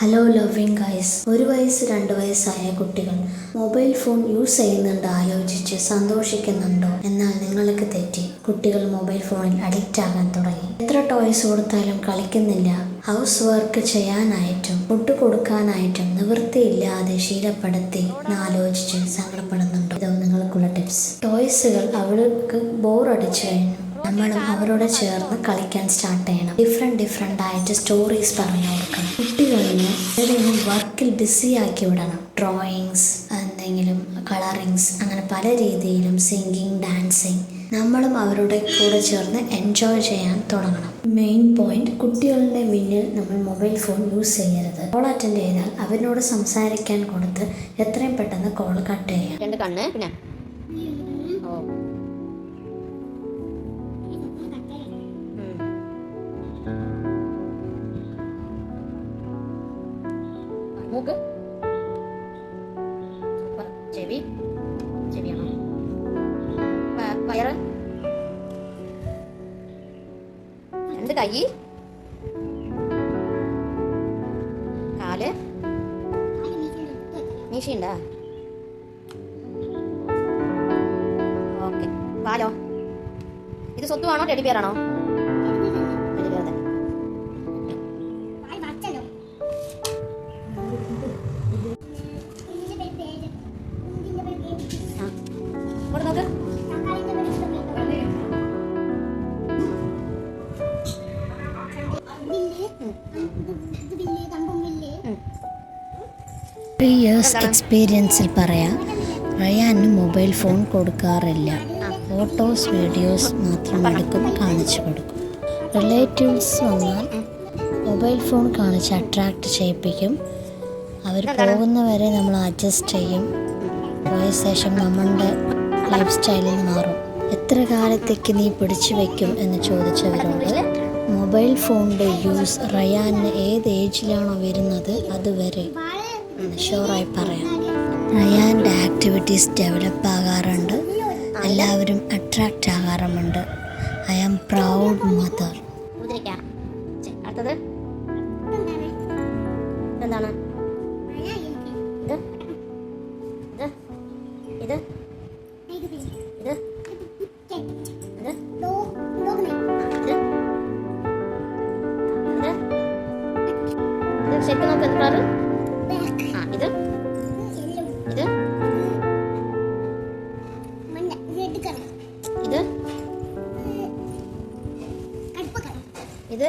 Hello loving guys. 1 വയസ്സ് 2 വയസ്സായ കുട്ടികൾ മൊബൈൽ ഫോൺ യൂസ് ചെയ്യുന്നുണ്ട് ആലോചിച്ച് സന്തോഷിക്കുന്നുണ്ടോ? എന്നാൽ നിങ്ങൾക്ക് തെറ്റി. കുട്ടികൾ മൊബൈൽ ഫോണിൽ അഡിക്റ്റ് ആകാൻ തുടങ്ങി. എത്ര ടോയ്സ് കൊടുത്താലും കളിക്കുന്നില്ല. ഹൗസ് വർക്ക് ചെയ്യാനായിട്ടും ഫുഡ് കൊടുക്കാനായിട്ടും നിവൃത്തിയില്ലാതെ ശീലപ്പെടുത്തി ആലോചിച്ച് സങ്കടപ്പെടുന്നുണ്ടോ? ഇതോ നിങ്ങൾക്കുള്ള ടിപ്സ്. ടോയ്സുകൾ അവൾക്ക് ബോറടിച്ചു കഴിഞ്ഞു. നമ്മളും അവരോട് ചേർന്ന് കളിക്കാൻ സ്റ്റാർട്ട് ചെയ്യണം. ഡിഫറെൻ്റ് ആയിട്ട് സ്റ്റോറീസ് പറഞ്ഞു കൊടുക്കണം. കുട്ടികളിനെ ഏതെങ്കിലും വർക്കിൽ ബിസി ആക്കി വിടണം. ഡ്രോയിങ്സ്, എന്തെങ്കിലും കളറിങ്സ്, അങ്ങനെ പല രീതിയിലും സിംഗിങ്, ഡാൻസിങ്. നമ്മളും അവരുടെ കൂടെ ചേർന്ന് എൻജോയ് ചെയ്യാൻ തുടങ്ങണം. മെയിൻ പോയിന്റ്, കുട്ടികളുടെ മുന്നിൽ നമ്മൾ മൊബൈൽ ഫോൺ യൂസ് ചെയ്യരുത്. കോൾ അറ്റൻഡ് ചെയ്താൽ അവരിനോട് സംസാരിക്കാൻ കൊടുത്ത് എത്രയും പെട്ടെന്ന് കോൾ കട്ട് ചെയ്യാം. 2 കണ്ണ് പിന്നെ മൂക്ക്, ചെവിയാണോ, വയറ്, 2 കൈ, കാല്, മീശയുണ്ടാ? ഓക്കെ. പാലോ? ഇത് സ്വത്തുവാണോ ടെഡി ബിയറാണോ? ടെഡി ബിയർ തന്നെ. നോക്ക്. ഇയേഴ്സ് എക്സ്പീരിയൻസിൽ പറയാം, റയാന് മൊബൈൽ ഫോൺ കൊടുക്കാറില്ല. ഫോട്ടോസ്, വീഡിയോസ് മാത്രം എടുക്കും, കാണിച്ചു കൊടുക്കും. റിലേറ്റീവ്സ് വന്നാൽ മൊബൈൽ ഫോൺ കാണിച്ച് അട്രാക്റ്റ് ചെയ്യിപ്പിക്കും. അവർ പോകുന്നവരെ നമ്മൾ അഡ്ജസ്റ്റ് ചെയ്യും. പോയ ശേഷം നമ്മളുടെ ലൈഫ് സ്റ്റൈലിൽ മാറും. എത്ര കാലത്തേക്ക് നീ പിടിച്ചു വയ്ക്കും എന്ന് ചോദിച്ചവരോട് മൊബൈൽ ഫോണിൻ്റെ യൂസ് റയാന് ഏത് ഏജിലാണോ വരുന്നത് അതുവരെ ഷുവറായി പറയാം. റയാൻ്റെ ആക്ടിവിറ്റീസ് ഡെവലപ്പ് ആകാറുണ്ട്. എല്ലാവരും അട്രാക്റ്റ് ആകാറുമുണ്ട്. I am proud mother. അടുത്തത് എന്താണ്? ഇത് ഇത് ഇത് ഇത് ശരിക്കും നോക്ക്. എന്ത് കളറ്? ഇത് ഇത് ഇത് ഇത്